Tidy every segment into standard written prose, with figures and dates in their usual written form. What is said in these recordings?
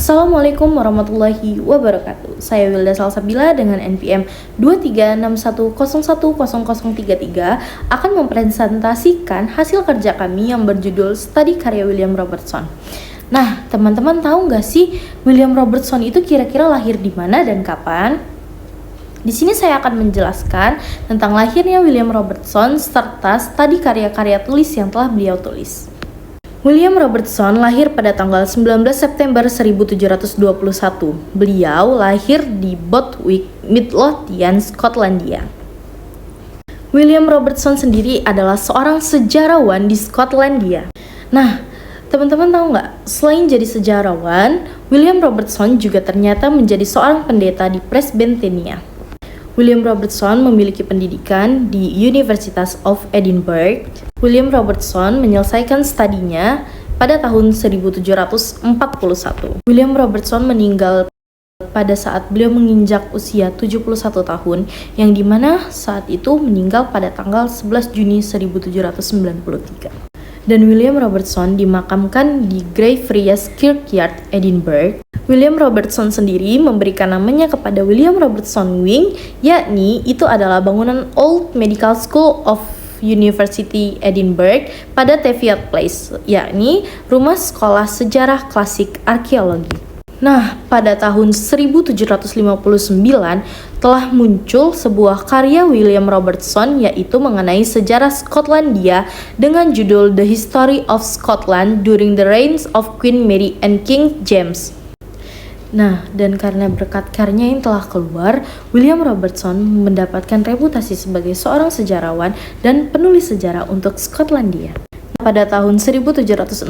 Assalamualaikum warahmatullahi wabarakatuh. Saya Wilda Salsabila dengan NPM 2361010033 akan mempresentasikan hasil kerja kami yang berjudul Studi Karya William Robertson. Nah, teman-teman tahu nggak sih William Robertson itu kira-kira lahir di mana dan kapan? Di sini saya akan menjelaskan tentang lahirnya William Robertson serta studi karya-karya tulis yang telah beliau tulis. William Robertson lahir pada tanggal 19 September 1721. Beliau lahir di Bothwick, Midlothian, Skotlandia. William Robertson sendiri adalah seorang sejarawan di Skotlandia. Nah, teman-teman tahu nggak? Selain jadi sejarawan, William Robertson juga ternyata menjadi seorang pendeta di Presbyterian. William Robertson memiliki pendidikan di University of Edinburgh. William Robertson menyelesaikan studinya pada tahun 1741. William Robertson meninggal pada saat beliau menginjak usia 71 tahun, yang dimana saat itu meninggal pada tanggal 11 Juni 1793. Dan William Robertson dimakamkan di Greyfriars Kirkyard, Edinburgh. William Robertson sendiri memberikan namanya kepada William Robertson Wing, yakni itu adalah bangunan Old Medical School of University Edinburgh pada Teviot Place, yakni rumah sekolah sejarah klasik arkeologi. Nah, pada tahun 1759 telah muncul sebuah karya William Robertson yaitu mengenai sejarah Skotlandia dengan judul The History of Scotland During the Reigns of Queen Mary and King James. Nah, dan karena berkat karyanya yang telah keluar, William Robertson mendapatkan reputasi sebagai seorang sejarawan dan penulis sejarah untuk Skotlandia. Pada tahun 1769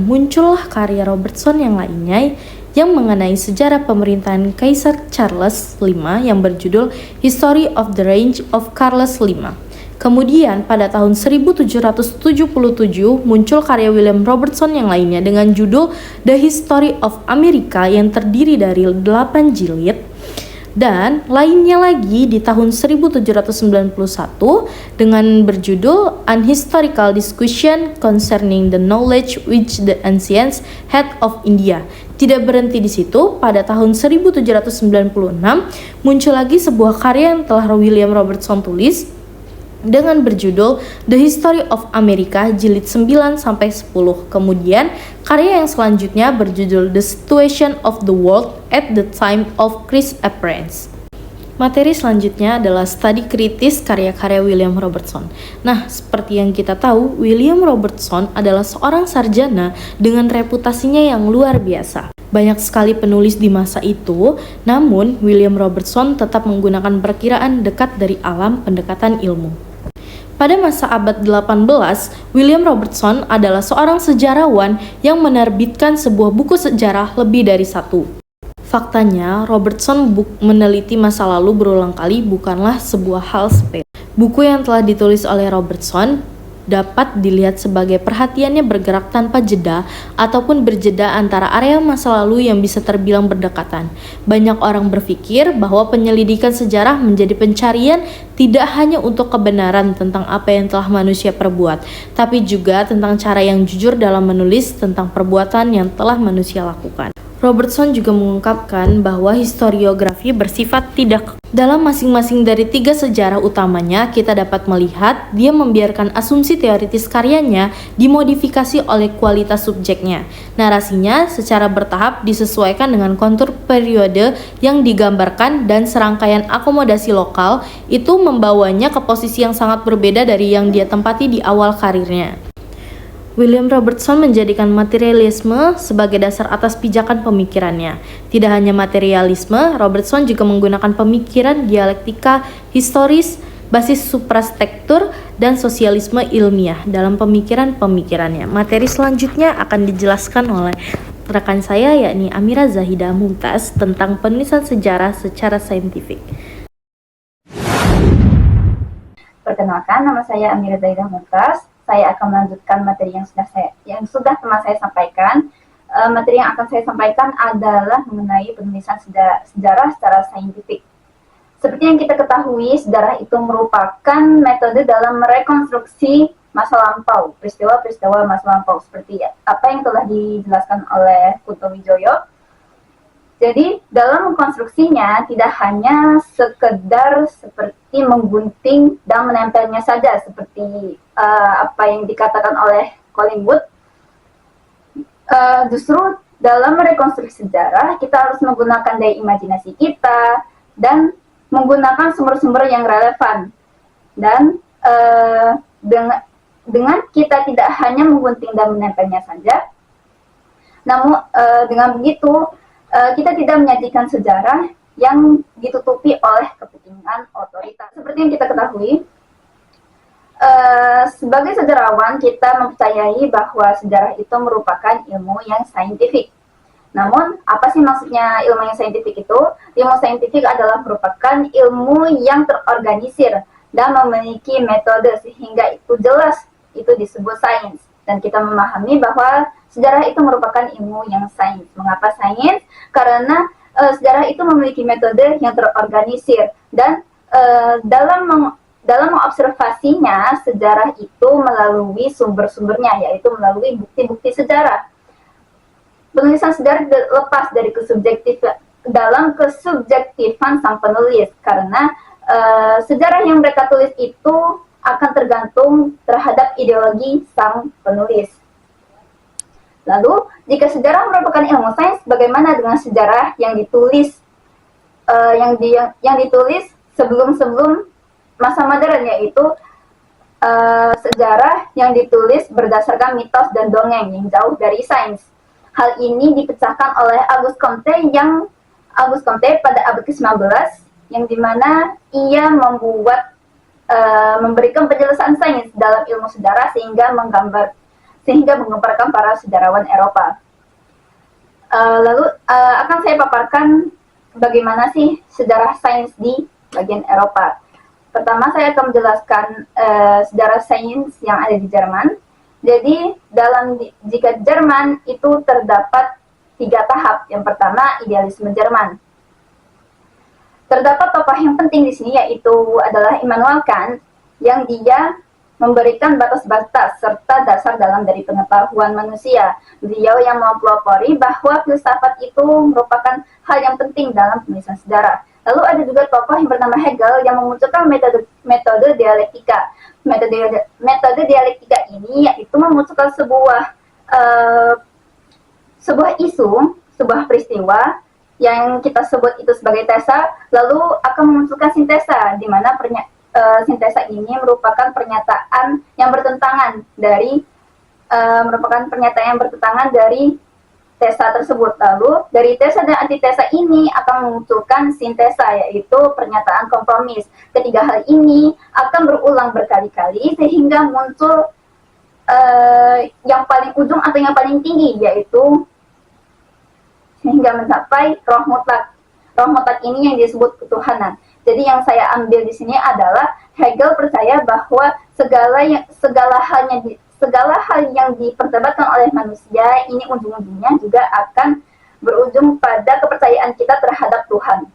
muncullah karya Robertson yang lainnya yang mengenai sejarah pemerintahan Kaisar Charles V yang berjudul History of the Reign of Charles V. Kemudian pada tahun 1777 muncul karya William Robertson yang lainnya dengan judul The History of America yang terdiri dari 8 jilid. Dan lainnya lagi di tahun 1791 dengan berjudul An Historical Discussion Concerning the Knowledge which the Ancients Had of India. Tidak berhenti di situ, pada tahun 1796 muncul lagi sebuah karya yang telah William Robertson tulis dengan berjudul The History of America jilid 9-10. Kemudian karya yang selanjutnya berjudul The Situation of the World at the Time of Christ's Appearance. Materi selanjutnya adalah studi kritis karya-karya William Robertson. Nah, seperti yang kita tahu, William Robertson adalah seorang sarjana dengan reputasinya yang luar biasa. Banyak sekali penulis di masa itu, namun William Robertson tetap menggunakan perkiraan dekat dari alam pendekatan ilmu. Pada masa abad 18, William Robertson adalah seorang sejarawan yang menerbitkan sebuah buku sejarah lebih dari satu. Faktanya, Robertson meneliti masa lalu berulang kali bukanlah sebuah hal sepele. Buku yang telah ditulis oleh Robertson dapat dilihat sebagai perhatiannya bergerak tanpa jeda ataupun berjeda antara area masa lalu yang bisa terbilang berdekatan. Banyak orang berpikir bahwa penyelidikan sejarah menjadi pencarian tidak hanya untuk kebenaran tentang apa yang telah manusia perbuat, tapi juga tentang cara yang jujur dalam menulis tentang perbuatan yang telah manusia lakukan. Robertson juga mengungkapkan bahwa historiografi bersifat tidak. Dalam masing-masing dari 3 sejarah utamanya, kita dapat melihat dia membiarkan asumsi teoritis karyanya dimodifikasi oleh kualitas subjeknya. Narasinya secara bertahap disesuaikan dengan kontur periode yang digambarkan dan serangkaian akomodasi lokal itu membawanya ke posisi yang sangat berbeda dari yang dia tempati di awal karirnya. William Robertson menjadikan materialisme sebagai dasar atas pijakan pemikirannya. Tidak hanya materialisme, Robertson juga menggunakan pemikiran dialektika historis, basis suprastruktur, dan sosialisme ilmiah dalam pemikiran-pemikirannya. Materi selanjutnya akan dijelaskan oleh rekan saya yakni Amira Zahida Mumtaz tentang penulisan sejarah secara saintifik. Perkenalkan, nama saya Amira Zahida Mumtaz. saya akan melanjutkan materi yang sudah telah saya sampaikan. Materi yang akan saya sampaikan adalah mengenai penulisan sejarah secara saintifik. Seperti yang kita ketahui, sejarah itu merupakan metode dalam merekonstruksi masa lampau, peristiwa-peristiwa masa lampau, seperti apa yang telah dijelaskan oleh Kunto Wijoyo. Jadi dalam mengkonstruksinya tidak hanya sekedar seperti menggunting dan menempelnya saja seperti apa yang dikatakan oleh Collingwood. Justru dalam merekonstruksi sejarah kita harus menggunakan daya imajinasi kita dan menggunakan sumber-sumber yang relevan. Dan dengan kita tidak hanya menggunting dan menempelnya saja, namun dengan begitu kita tidak menyajikan sejarah yang ditutupi oleh kepentingan otoritas. Seperti yang kita ketahui, sebagai sejarawan kita mempercayai bahwa sejarah itu merupakan ilmu yang saintifik. Namun, apa sih maksudnya ilmu yang saintifik itu? Ilmu saintifik adalah merupakan ilmu yang terorganisir dan memiliki metode sehingga itu jelas itu disebut sains. Dan kita memahami bahwa sejarah itu merupakan ilmu yang sains. Mengapa sains? Karena sejarah itu memiliki metode yang terorganisir dan dalam mengobservasinya sejarah itu melalui sumber-sumbernya, yaitu melalui bukti-bukti sejarah. Penulisan sejarah lepas dari kesubjektifan sang penulis, karena sejarah yang mereka tulis itu akan tergantung terhadap ideologi sang penulis. Lalu, jika sejarah merupakan ilmu sains, bagaimana dengan sejarah yang ditulis yang ditulis sebelum masa modern, yaitu sejarah yang ditulis berdasarkan mitos dan dongeng yang jauh dari sains. Hal ini dipecahkan oleh Auguste Comte pada abad ke-19, yang dimana ia memberikan penjelasan sains dalam ilmu sejarah sehingga menggemparkan para sejarawan Eropa. Lalu akan saya paparkan bagaimana sih sejarah sains di bagian Eropa. Pertama saya akan menjelaskan sejarah sains yang ada di Jerman. Jadi jika Jerman itu terdapat 3 tahap. Yang pertama idealisme Jerman. Terdapat tokoh yang penting di sini yaitu adalah Immanuel Kant, yang dia memberikan batas-batas serta dasar dalam dari pengetahuan manusia. Beliau yang mempelopori bahwa filsafat itu merupakan hal yang penting dalam penulisan sejarah. Lalu ada juga tokoh yang bernama Hegel yang memunculkan metode dialektika. Metode dialektika ini yaitu memunculkan sebuah isu, sebuah peristiwa yang kita sebut itu sebagai tesa, lalu akan memunculkan sintesa, di mana sintesa ini merupakan pernyataan yang bertentangan dari tesa tersebut. Lalu dari tesa dan antitesa ini akan memunculkan sintesa, yaitu pernyataan kompromis. Ketiga hal ini akan berulang berkali-kali sehingga muncul yang paling ujung atau yang paling tinggi, yaitu sehingga mencapai roh mutlak. Roh mutlak ini yang disebut ketuhanan. Jadi yang saya ambil di sini adalah Hegel percaya bahwa segala hal yang diperdebatkan oleh manusia ini ujung-ujungnya juga akan berujung pada kepercayaan kita terhadap Tuhan.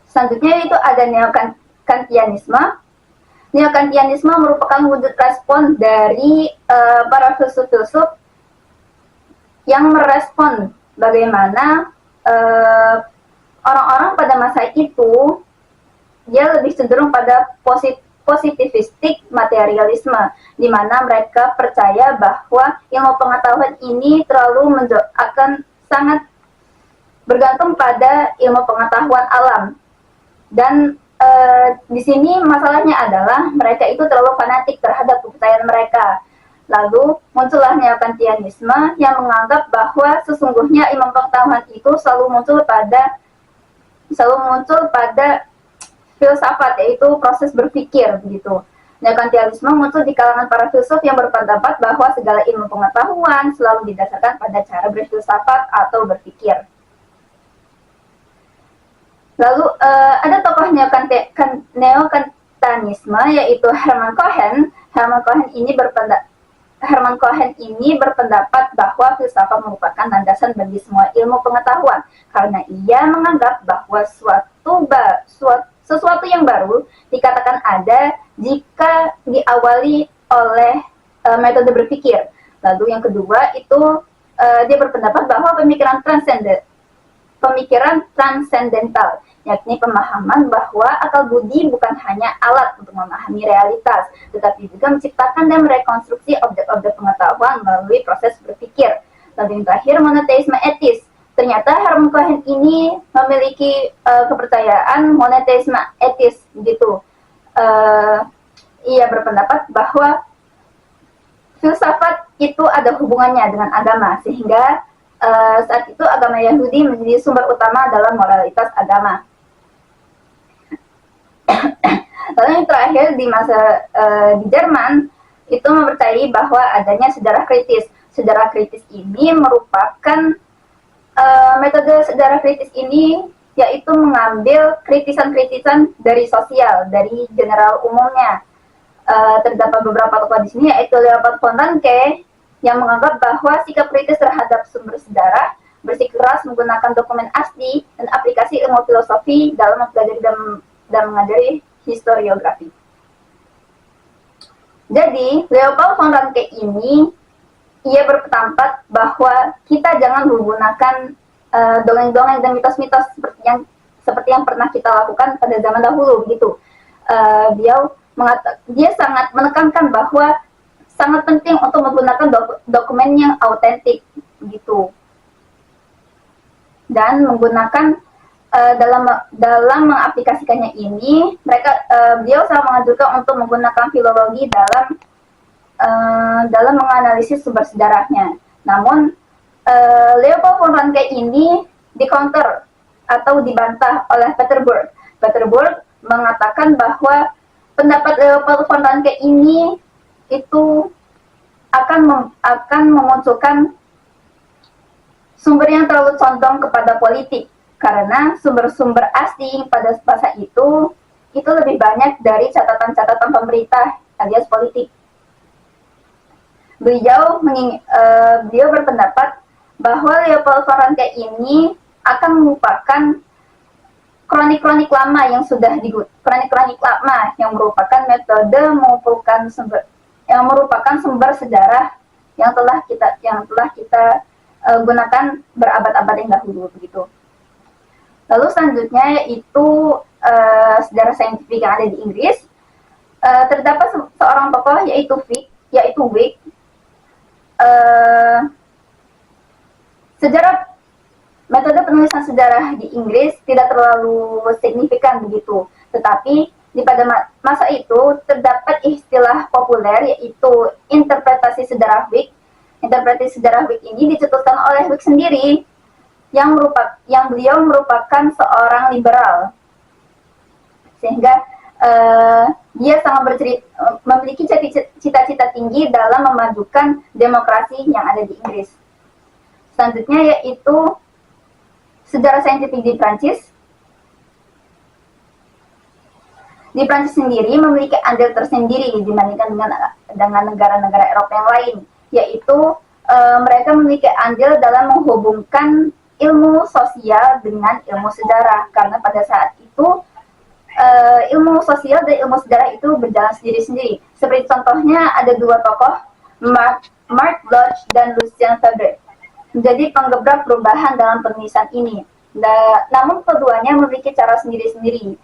Selanjutnya itu ada Neo-Kantianisme. Neo-Kantianisme merupakan wujud respon dari para filsuf-filsuf yang merespon bagaimana orang-orang pada masa itu dia lebih cenderung pada positivistik materialisme, di mana mereka percaya bahwa ilmu pengetahuan ini akan sangat bergantung pada ilmu pengetahuan alam. Dan di sini masalahnya adalah mereka itu terlalu fanatik terhadap kepercayaan mereka. Lalu muncullah Neo-Kantianisme yang menganggap bahwa sesungguhnya ilmu pengetahuan itu selalu muncul pada filsafat, yaitu proses berpikir begitu. Neo-Kantianisme muncul di kalangan para filsuf yang berpendapat bahwa segala ilmu pengetahuan selalu didasarkan pada cara berfilsafat atau berpikir. Lalu ada tokoh Neo-Kantianisme Puritanisme, yaitu Hermann Cohen. Hermann Cohen ini berpendapat bahwa filsafat merupakan landasan bagi semua ilmu pengetahuan karena ia menganggap bahwa sesuatu yang baru dikatakan ada jika diawali oleh metode berpikir. Lalu yang kedua itu dia berpendapat bahwa pemikiran transendental, yakni pemahaman bahwa akal budi bukan hanya alat untuk memahami realitas, tetapi juga menciptakan dan merekonstruksi objek-objek pengetahuan melalui proses berpikir. Lalu yang terakhir, monoteisme etis. Ternyata Hermann Cohen ini memiliki kepercayaan monoteisme etis, gitu. Ia berpendapat bahwa filsafat itu ada hubungannya dengan agama, sehingga saat itu agama Yahudi menjadi sumber utama dalam moralitas agama. Lalu yang terakhir di Jerman itu mempercayai bahwa adanya sejarah kritis. Sejarah kritis ini merupakan metode sejarah kritis ini yaitu mengambil kritisan-kritisan dari sosial, dari general umumnya. Terdapat beberapa tokoh di sini yaitu Leopold von Ranke yang menganggap bahwa sikap kritis terhadap sumber sejarah, bersikeras menggunakan dokumen asli dan aplikasi ilmu filosofi dalam mempelajari dan mengajari historiografi. Jadi, Leopold von Ranke ini ia berpendapat bahwa kita jangan menggunakan dongeng-dongeng dan mitos-mitos seperti yang pernah kita lakukan pada zaman dahulu, gitu. Dia sangat menekankan bahwa sangat penting untuk menggunakan dokumen yang autentik, gitu. Dan menggunakan dalam mengaplikasikannya ini, beliau selalu mengajukan untuk menggunakan filologi dalam menganalisis sumber sejarahnya. Namun Leopold von Ranke ini di-counter atau dibantah oleh Peterburg. Peterburg mengatakan bahwa pendapat Leopold von Ranke ini itu akan memunculkan sumber yang terlalu condong kepada politik, karena sumber-sumber asli pada masa itu lebih banyak dari catatan-catatan pemerintah alias politik. Beliau berpendapat bahwa Leopold von Ranke ini akan merupakan kronik-kronik lama yang merupakan metode merupakan sumber sejarah yang telah kita gunakan berabad-abad yang dahulu, begitu. Lalu selanjutnya yaitu sejarah saintifik yang ada di Inggris. Terdapat seorang tokoh yaitu Wyck. Metode penulisan sejarah di Inggris tidak terlalu signifikan, begitu. Tetapi pada masa itu terdapat istilah populer yaitu interpretasi sejarah Wyck. Interpretasi sejarah Wyck ini dicetuskan oleh Wyck sendiri, yang beliau merupakan seorang liberal, sehingga dia sangat memiliki cita-cita tinggi dalam memajukan demokrasi yang ada di Inggris. Selanjutnya yaitu sejarah saintifik di Prancis. Di Prancis sendiri memiliki andil tersendiri dibandingkan dengan negara-negara Eropa yang lain, yaitu mereka memiliki andil dalam menghubungkan ilmu sosial dengan ilmu sejarah, karena pada saat itu ilmu sosial dan ilmu sejarah itu berjalan sendiri-sendiri. Seperti contohnya ada dua tokoh, Mark Bloch dan Lucien Febvre, menjadi penggebrak perubahan dalam penulisan ini. Namun keduanya memiliki cara sendiri-sendiri.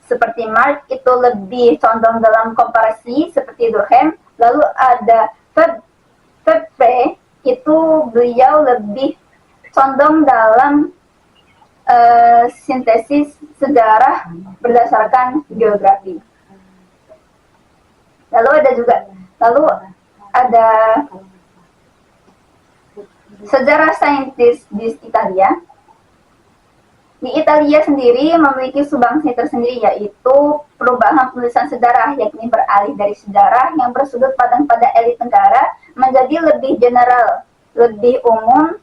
Seperti Mark itu lebih condong dalam komparasi seperti Durkheim, lalu ada Febvre itu beliau lebih condong dalam sintesis sejarah berdasarkan geografi. Lalu ada sejarah saintis di Italia. Di Italia sendiri memiliki sumbangsi tersendiri, yaitu perubahan penulisan sejarah, yakni beralih dari sejarah yang bersudut pandang pada elit negara menjadi lebih general, lebih umum,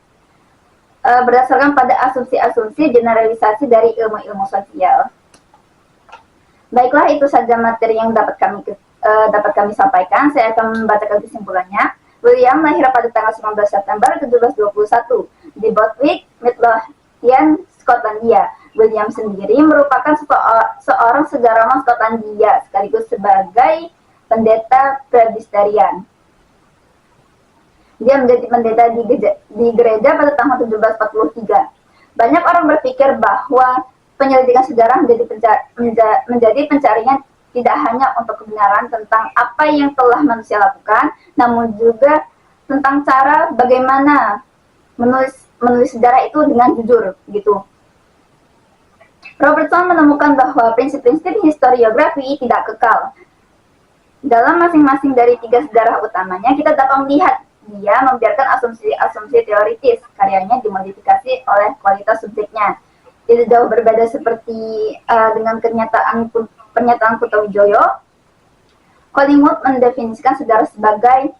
berdasarkan pada asumsi-asumsi generalisasi dari ilmu-ilmu sosial. Baiklah, itu saja materi yang dapat kami sampaikan. Saya akan membacakan kesimpulannya. William lahir pada tanggal 19 September 1721 di Borthwick, Midlothian, Skotlandia. William sendiri merupakan seorang sejarawan Skotlandia sekaligus sebagai pendeta Presbyterian. Dia menjadi pendeta di gereja pada tahun 1743. Banyak orang berpikir bahwa penyelidikan sejarah menjadi pencarian tidak hanya untuk kebenaran tentang apa yang telah manusia lakukan, namun juga tentang cara bagaimana menulis sejarah itu dengan jujur, gitu. Robertson menemukan bahwa prinsip-prinsip historiografi tidak kekal. Dalam masing-masing dari 3 sejarah utamanya, kita dapat melihat dia membiarkan asumsi-asumsi teoritis, karyanya dimodifikasi oleh kualitas subjeknya. Tidak jauh berbeda seperti dengan pernyataan Kutawijoyo. Collingwood mendefinisikan sejarah sebagai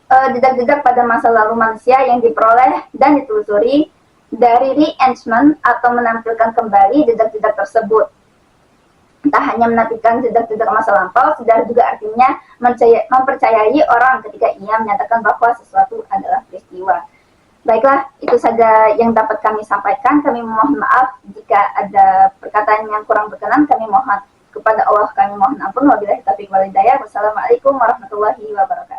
jejak-jejak pada masa lalu manusia yang diperoleh dan ditelusuri dari reenactment atau menampilkan kembali jejak-jejak tersebut. Tak hanya menampilkan jejak-jejak masa lampau, sejarah juga artinya mempercayai orang ketika ia menyatakan bahwa sesuatu adalah peristiwa. Baiklah, itu saja yang dapat kami sampaikan. Kami mohon maaf jika ada perkataan yang kurang berkenan. Kami mohon kepada Allah, kami mohon ampun. Wabillahi taufiq wal hidayah. Wassalamualaikum warahmatullahi wabarakatuh.